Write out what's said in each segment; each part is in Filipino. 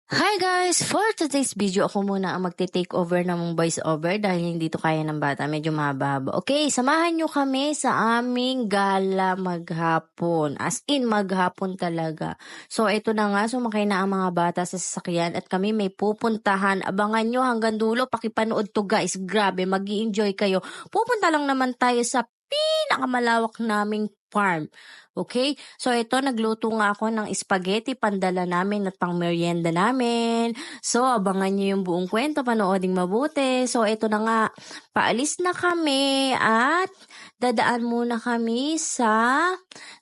Hi guys! For today's video, ako muna ang magte-take over ng voice over dahil hindi to kaya ng bata. Medyo mahaba-haba. Okay, samahan nyo kami sa aming gala maghapon. As in, maghapon talaga. So, ito na nga. Sumakay na ang mga bata sa sasakyan at kami may pupuntahan. Abangan nyo hanggang dulo. Pakipanood to guys. Grabe, mag-i-enjoy kayo. Pupunta lang naman tayo sa pinakamalawak naming farm. Okay? So, ito, nagluto nga ako ng spaghetti, pandala namin at pang merienda namin. So, abangan nyo yung buong kwento, panooding mabuti. So, ito na nga, paalis na kami at dadaan muna kami sa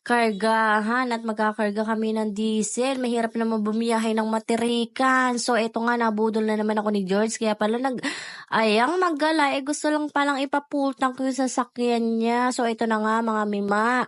kargahan at magkakarga kami ng diesel. Mahirap naman bumiyahe ng matirikan. So, ito nga, nabudol na naman ako ni George. Kaya pala ayang maggala. Gusto lang palang ipapultang ko yung sasakyan niya. So, ito na nga, mga mima.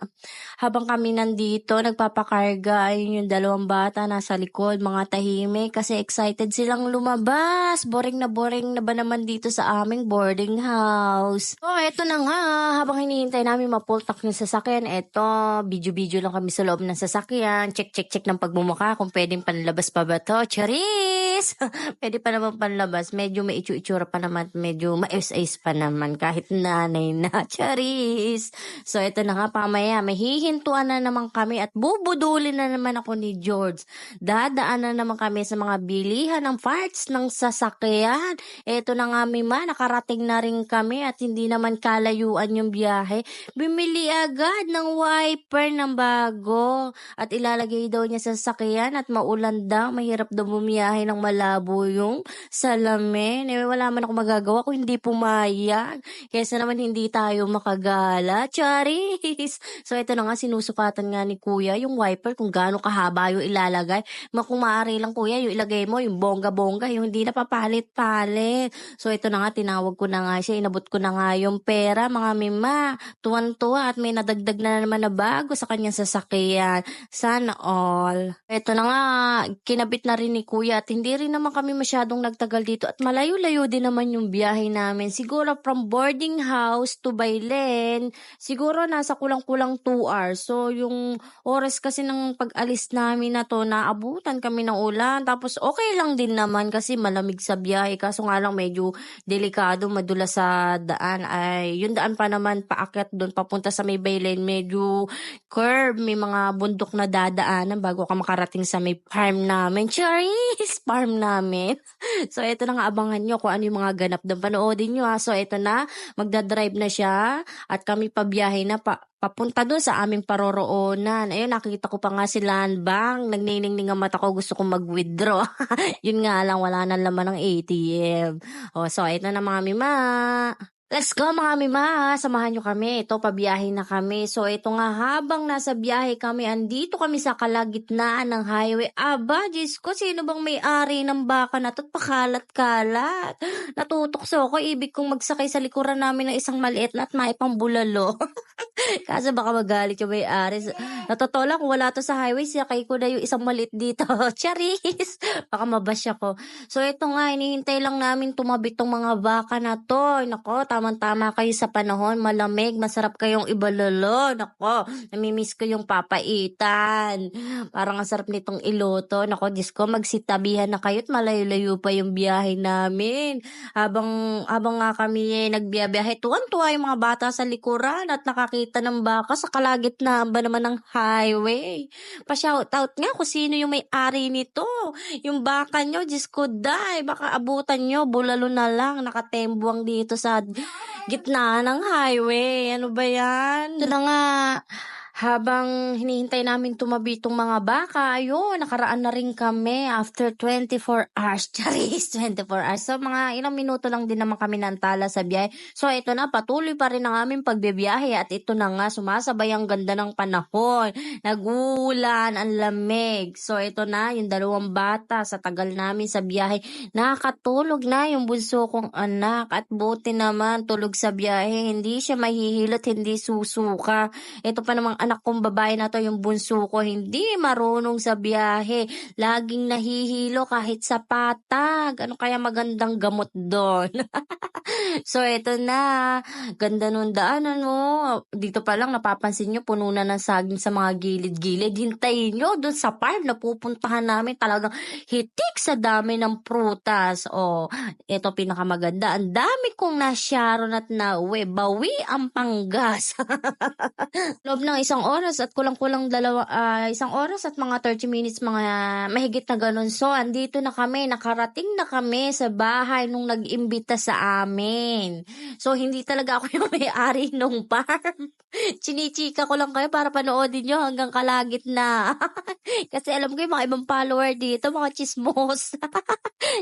Habang kami nandito, nagpapakarga, ayun yung dalawang bata nasa likod, mga tahimik kasi excited silang lumabas. Boring na ba naman dito sa aming boarding house? So, eto na nga, habang hinihintay namin mapultak yung sasakyan, eto, video lang kami sa loob ng sasakyan. Check ng pagmumukha kung pwedeng panlabas pa ba to. Charis! Pwede pa naman panlabas. Medyo may itsura pa naman, medyo mais pa naman kahit nanay na. Charis! So, eto na nga, pamaya, may hihintuan na naman kami at bubudulin na naman ako ni George. Dadaan na naman kami sa mga bilihan ng parts ng sasakyan. Eto na nga, mima, nakarating na rin kami at hindi naman kalayuan yung biyahe. Bumili agad ng wiper ng bago at ilalagay daw niya sa sasakyan at maulan daw. Mahirap daw bumiyahe ng malabo yung salamin. Wala man ako magagawa kung hindi pumayag. Kesa naman hindi tayo makagala. Charis! So, ito na nga, sinusukatan nga ni kuya yung wiper kung gaano kahaba yung ilalagay. Kung maaari lang kuya, yung ilagay mo, yung bongga-bongga, yung hindi na papalit-palit. So, ito na nga, tinawag ko na nga siya, inabot ko na nga yung pera, mga mima. Tuwan-tuwa at may nadagdag na naman na bago sa kanyang sasakyan. Sana all. Ito na nga, kinabit na rin ni kuya at hindi rin naman kami masyadong nagtagal dito at malayo-layo din naman yung biyahe namin. Siguro from boarding house to Baylen, siguro nasa kulang-kulang 2 hours. So, yung oras kasi ng pag-alis namin na to, naabutan kami ng ulan. Tapos, okay lang din naman kasi malamig sa biyahe. Kaso nga lang medyo delikado, madulas sa daan. Ay, yung daan pa naman paakyat doon, papunta sa may Baylen, medyo curve. May mga bundok na dadaanan bago ka makarating sa may farm namin. Charis! Farm namin. So, ito na nga, abangan nyo kung ano yung mga ganap doon. Panoodin nyo ha. So, ito na, magdadrive na siya at kami pabiyahe na papunta doon sa aming paroroonan. Ayun, nakita ko pa nga si Landbank. Nagniningning ang mata ko, gusto kong mag-withdraw. Yun nga lang, wala na laman ng ATM. So, ito na mga mima. Let's go mga mima, samahan nyo kami. Ito, pabiyahe na kami. So, ito nga, habang nasa biyahe kami, andito kami sa kalagitnaan ng highway. Aba, Diyos ko, sino bang may-ari ng baka na ito't pakalat-kalat? Natutokso ako, ibig kong magsakay sa likuran namin ng isang maliit na at maipang bulalo. Kaso baka magalit yung may-ari. Natotoo lang, kung wala to sa highway, sakay ko na yung isang maliit dito. Charis! Baka mabash ako. So, ito nga, hinihintay lang namin tumabi tong mga baka na to. Nako, tamang-tama kayo sa panahon. Malamig, masarap kayong ibalolo. Nako, namimiss ko yung papaitan. Parang ang sarap nitong iluto. Nako, Diyos ko, magsitabihan na kayo at malayo-layo pa yung biyahe namin. Habang nga kami nagbiyahe, tuwan-tuwa yung mga bata sa likuran at nakakita ng baka sa kalagitnaan ba naman ng highway. Pa-shoutout nga kung sino yung may-ari nito. Yung baka nyo, Diyos ko, day, baka abutan nyo, bulalo na lang, nakatembuang dito sa gitna ng highway. Ano ba yan? Ito na nga, habang hinihintay namin tumabi itong mga baka, ayun, nakaraan na rin kami after 24 hours. Charis, 24 hours. So, mga ilang minuto lang din naman kami nantala sa biyahe. So, ito na, patuloy pa rin ang aming pagbibiyahe at ito na nga, sumasabay ang ganda ng panahon. Nagulan, ang lamig. So, ito na, yung dalawang bata sa tagal namin sa biyahe. Nakatulog na yung bunso kong anak at buti naman tulog sa biyahe. Hindi siya mahihilot, hindi susuka. Ito pa namang anak kong babae na 'to, yung bunso ko, hindi marunong sa biyahe. Laging nahihilo kahit sa patag. Ano kaya magandang gamot do'n? So eto na, ganda nung daanan 'no. Dito pa lang napapansin niyo puno na ng saging sa mga gilid-gilid. Hintayin niyo dun sa farm na pupuntahan namin, talagang hitik sa dami ng prutas. Oh, eto pinakamaganda, ang dami kong nasyaron at nauwi, bawi ang panggas. Loob ng isang oras at kulang-kulang isang oras at mga 30 minutes, mga mahigit na gano'n. So, andito na kami, nakarating na kami sa bahay nung nag-imbita sa amin. So, hindi talaga ako yung may-ari nung farm. Chinichika ko lang kayo para panoodin niyo hanggang kalagitnaan. Kasi alam ko yung mga ibang follower dito, mga tsismosa.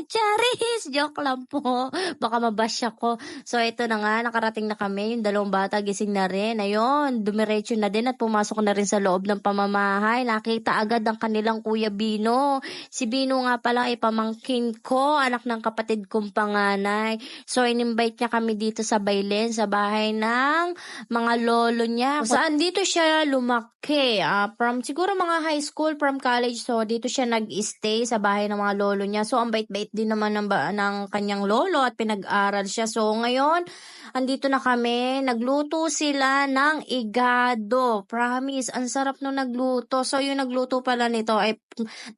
Charis! Joke lang po. Baka ma-bash ako. So, ito na nga, nakarating na kami. Yung dalawang bata gising na rin. Ayun, dumiretso na din at pumasok na rin sa loob ng pamamahay. Nakita agad ang kanilang Kuya Bino. Si Bino nga pala ay pamangkin ko, anak ng kapatid kong panganay. So, in-invite niya kami dito sa Baylen, sa bahay ng mga lolo niya. Saan dito siya lumaki? From siguro mga high school, from college. So, dito siya nag-stay sa bahay ng mga lolo niya. So, ang bait-bait din naman ng kanyang lolo at pinag-aral siya. So, ngayon, andito na kami. Nagluto sila ng igado. Promise, ang sarap nung nagluto. So, yung nagluto pala nito ay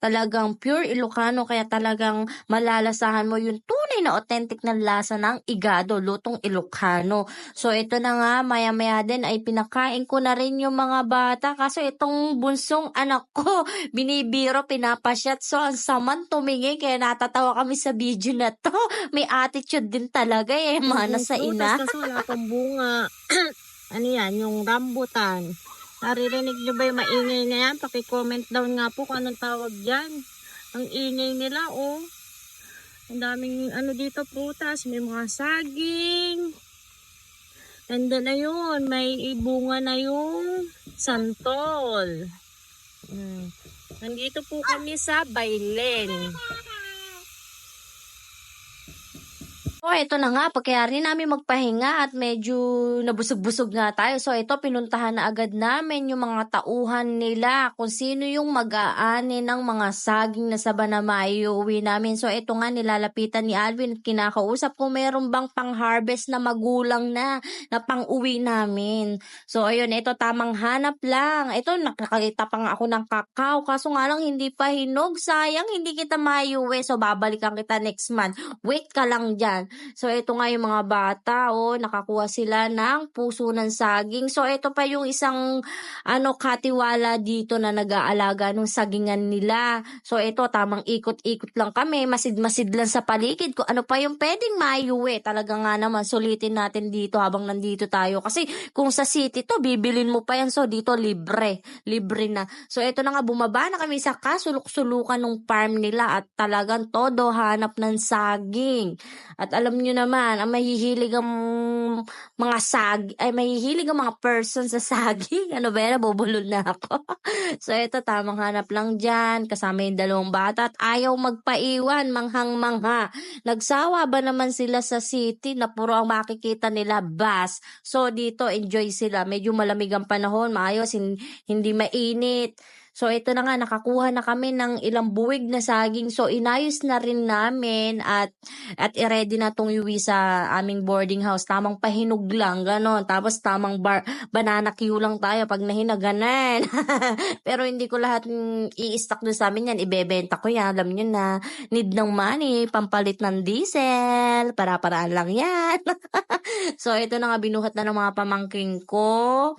talagang pure Ilocano, kaya talagang malalasahan mo yung tunay na authentic na lasa ng igado, lutong Ilocano. So, ito na nga, maya-maya din ay pinakain ko na rin yung mga bata. Kaso itong bunsong anak ko, binibiro, pinapasyat. So, ang saman tumingin, kaya natatawa kami sa video na to. May attitude din talaga mana sa ina. Kasi wala pang bunga. Ano yan, yung rambutan. Naririnig nyo ba yung maingay na yan? Paki-comment down nga po kung anong tawag dyan. Ang ingay nila, oh. Ang daming ano dito, prutas. May mga saging. Ganda na yun. May bunga na yung santol. Nandito po kami sa Baylen. So, ito na nga, pagkayari namin magpahinga at medyo nabusog-busog nga tayo. So, ito, pinuntahan na agad namin yung mga tauhan nila, kung sino yung mag-aani ng mga saging na saba na maiuwi namin. So, ito nga, nilalapitan ni Alvin at kinakausap kung meron bang pang-harvest na magulang na pang-uwi namin. So, ayun, ito, tamang hanap lang. Ito, nakakita pa nga ako ng kakao, kaso nga lang hindi pa hinog. Sayang, hindi kita maiuwi. So, babalikan kita next month. Wait ka lang dyan. So, ito nga yung mga bata, nakakuha sila ng puso ng saging. So, ito pa yung isang, katiwala dito na nag-aalaga ng sagingan nila. So, ito, tamang ikot-ikot lang kami, masid-masid lang sa paligid ko. Ano pa yung pwedeng maiuwi? Talaga nga naman, sulitin natin dito habang nandito tayo. Kasi, kung sa city to, bibilin mo pa yan. So, dito, libre na. So, ito na nga, bumaba na kami sa kasulok-sulukan ng farm nila at talagang todo hanap ng saging. At alam nyo naman, ang mahihilig ang mahihilig ang mga person sa saging. Ano ba yan? Nabubulol na ako. So, ito, tamang hanap lang dyan. Kasama yung dalawang bata at ayaw magpaiwan, manghang-mangha. Nagsawa ba naman sila sa city na puro ang makikita nila bus? So, dito, enjoy sila. Medyo malamig ang panahon, maayos, hindi mainit. So, ito na nga, nakakuha na kami ng ilang buwig na saging. So, inayos na rin namin at i-ready na itong iuwi sa aming boarding house. Tamang pahinog lang, ganon. Tapos, tamang banana queue lang tayo pag nahinag, ganon. Pero, hindi ko lahat i-stock doon sa amin yan. Ibebenta ko yan. Alam nyo na, need ng money, pampalit ng diesel. Para-paraan lang yan. So, ito na nga, binuhat na ng mga pamangking ko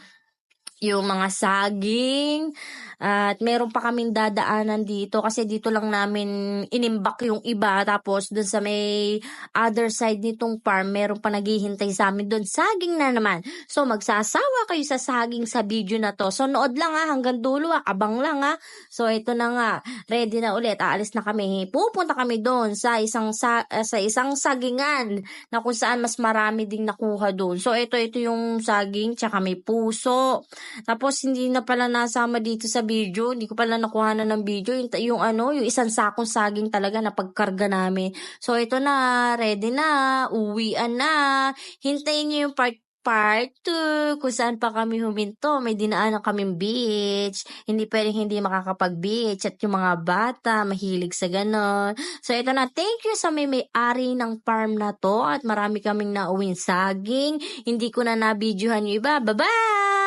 yung mga saging. At meron pa kaming dadaanan dito kasi dito lang namin inimbak yung iba. Tapos dun sa may other side nitong farm, meron pa naghihintay sa amin dun. Saging na naman. So, magsasawa kayo sa saging sa video na to. So, nood lang hanggang dulo abang lang So, ito na nga. Ready na ulit. Aalis na kami. Pupunta kami doon sa isang sagingan na kung saan mas marami ding nakuha doon. So, ito yung saging tsaka may puso. Tapos, hindi na pala nasama dito sa video. Hindi ko pala nakuha na ng video. Yung isang sakong saging talaga na pagkarga namin. So, ito na. Ready na. Uwian na. Hintayin nyo yung part part 2 kung saan pa kami huminto. May dinaanan kaming beach. Hindi pwedeng hindi makakapag-beach at yung mga bata mahilig sa ganon. So ito na, thank you sa may-ari ng farm na to at marami kaming nauwing saging. Hindi ko na nabidyohan yung iba. Bye-bye!